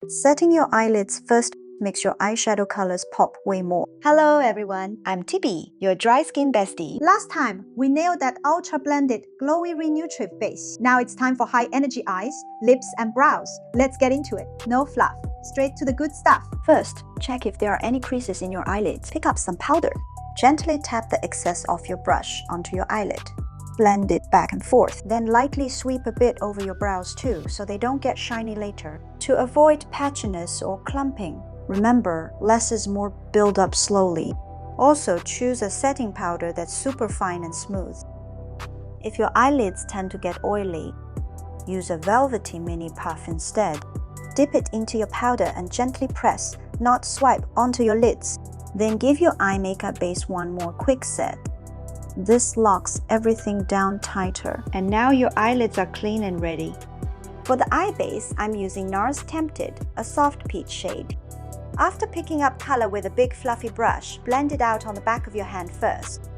Setting your eyelids first makes your eyeshadow colors pop way more. Hello everyone, I'm Tibi, your dry skin bestie. Last time, we nailed that ultra blended, glowy Re-Nutriv base. Now it's time for high energy eyes, lips and brows. Let's get into it. No fluff. Straight to the good stuff. First, check if there are any creases in your eyelids. Pick up some powder. Gently tap the excess off your brush onto your eyelid. Blend it back and forth. Then lightly sweep a bit over your brows too, so they don't get shiny later. To avoid patchiness or clumping, remember, less is more. Build up slowly. Also, choose a setting powder that's super fine and smooth. If your eyelids tend to get oily, use a velvety mini puff instead. Dip it into your powder and gently press, not swipe, onto your lids. Then give your eye makeup base one more quick set. This locks everything down tighter. And now your eyelids are clean and ready. For the eye base, I'm using NARS Tempted, a soft peach shade. After picking up color with a big fluffy brush, blend it out on the back of your hand first.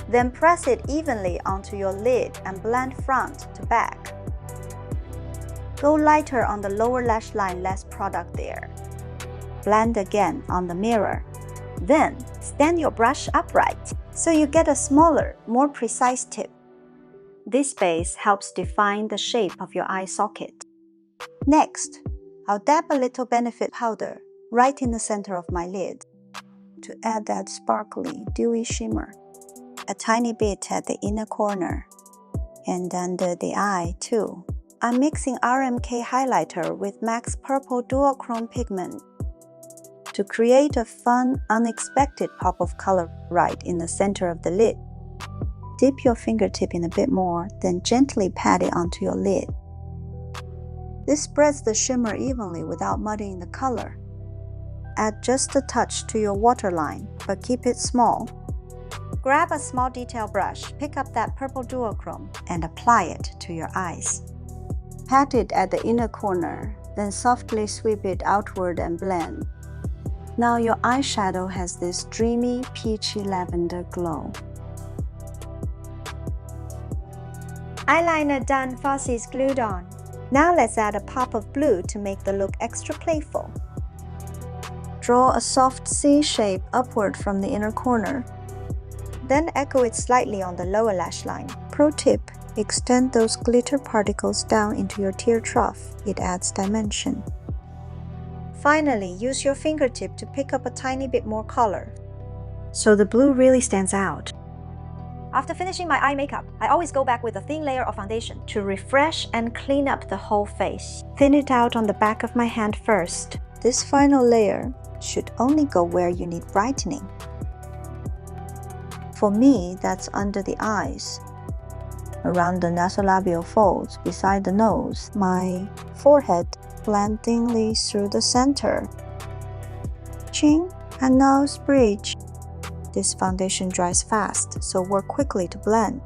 Then press it evenly onto your lid and blend front to back. Go lighter on the lower lash line, less product there. Blend again on the mirror. Then, stand your brush upright, so you get a smaller, more precise tip. This base helps define the shape of your eye socket. Next, I'll dab a little benefit powder right in the center of my lid to add that sparkly, dewy shimmer. A tiny bit at the inner corner and under the eye too. I'm mixing RMK highlighter with MAC's Purple Duochrome pigment to create a fun, unexpected pop of color right in the center of the lid. Dip your fingertip in a bit more, then gently pat it onto your lid. This spreads the shimmer evenly without muddying the color. Add just a touch to your waterline, but keep it small. Grab a small detail brush, pick up that purple duochrome, and apply it to your eyes. Pat it at the inner corner, then softly sweep it outward and blend. Now your eyeshadow has this dreamy, peachy lavender glow. Eyeliner done, falsies glued on. Now let's add a pop of blue to make the look extra playful. Draw a soft C shape upward from the inner corner. Then echo it slightly on the lower lash line. Pro tip, extend those glitter particles down into your tear trough. It adds dimension. Finally, use your fingertip to pick up a tiny bit more color, so the blue really stands out. After finishing my eye makeup, I always go back with a thin layer of foundation to refresh and clean up the whole face. Thin it out on the back of my hand first. This final layer should only go where you need brightening. For me, that's under the eyes, around the nasolabial folds, beside the nose, my forehead, blend thinly through the center, chin and nose bridge. This foundation dries fast, so work quickly to blend.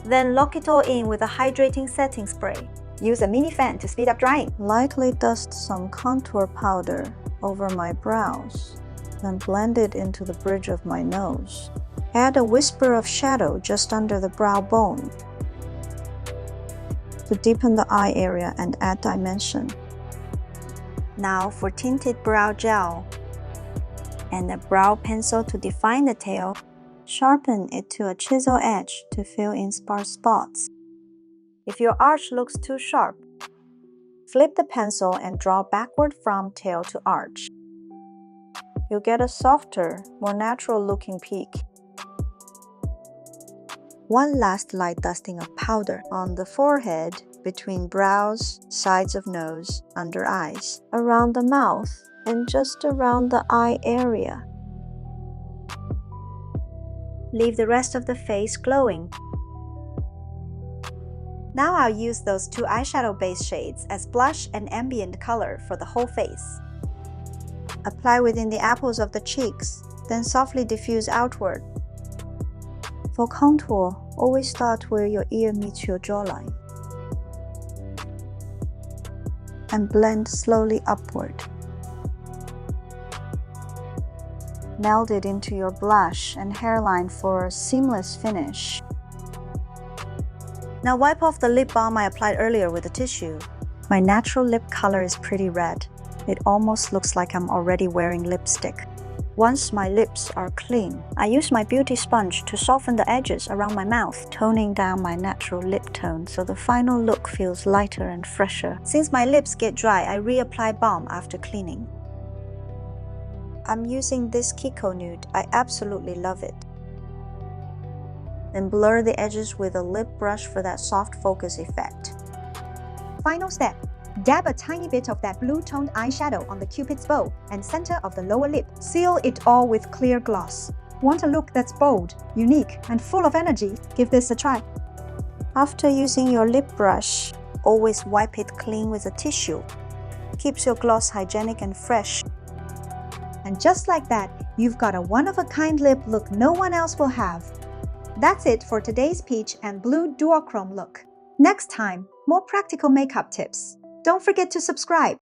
Then lock it all in with a hydrating setting spray. Use a mini fan to speed up drying. Lightly dust some contour powder over my brows, then blend it into the bridge of my nose. Add a whisper of shadow just under the brow bone to deepen the eye area and add dimension. Now for tinted brow gel and a brow pencil to define the tail, sharpen it to a chisel edge to fill in sparse spots. If your arch looks too sharp, flip the pencil and draw backward from tail to arch. You'll get a softer, more natural-looking peak. One last light dusting of powder on the forehead, between brows, sides of nose, under eyes, around the mouth, and just around the eye area. Leave the rest of the face glowing. Now I'll use those two eyeshadow base shades as blush and ambient color for the whole face. Apply within the apples of the cheeks, then softly diffuse outward. For contour, always start where your ear meets your jawline and blend slowly upward. Meld it into your blush and hairline for a seamless finish. Now wipe off the lip balm I applied earlier with a tissue. My natural lip color is pretty red. It almost looks like I'm already wearing lipstick. Once my lips are clean, I use my beauty sponge to soften the edges around my mouth, toning down my natural lip tone so the final look feels lighter and fresher. Since my lips get dry, I reapply balm after cleaning. I'm using this KIKO nude. I absolutely love it. Then blur the edges with a lip brush for that soft focus effect. Final step. Dab a tiny bit of that blue-toned eyeshadow on the cupid's bow and center of the lower lip. Seal it all with clear gloss. Want a look that's bold, unique, and full of energy? Give this a try. After using your lip brush, always wipe it clean with a tissue. Keeps your gloss hygienic and fresh. And just like that, you've got a one-of-a-kind lip look no one else will have. That's it for today's peach and blue duochrome look. Next time, more practical makeup tips. Don't forget to subscribe.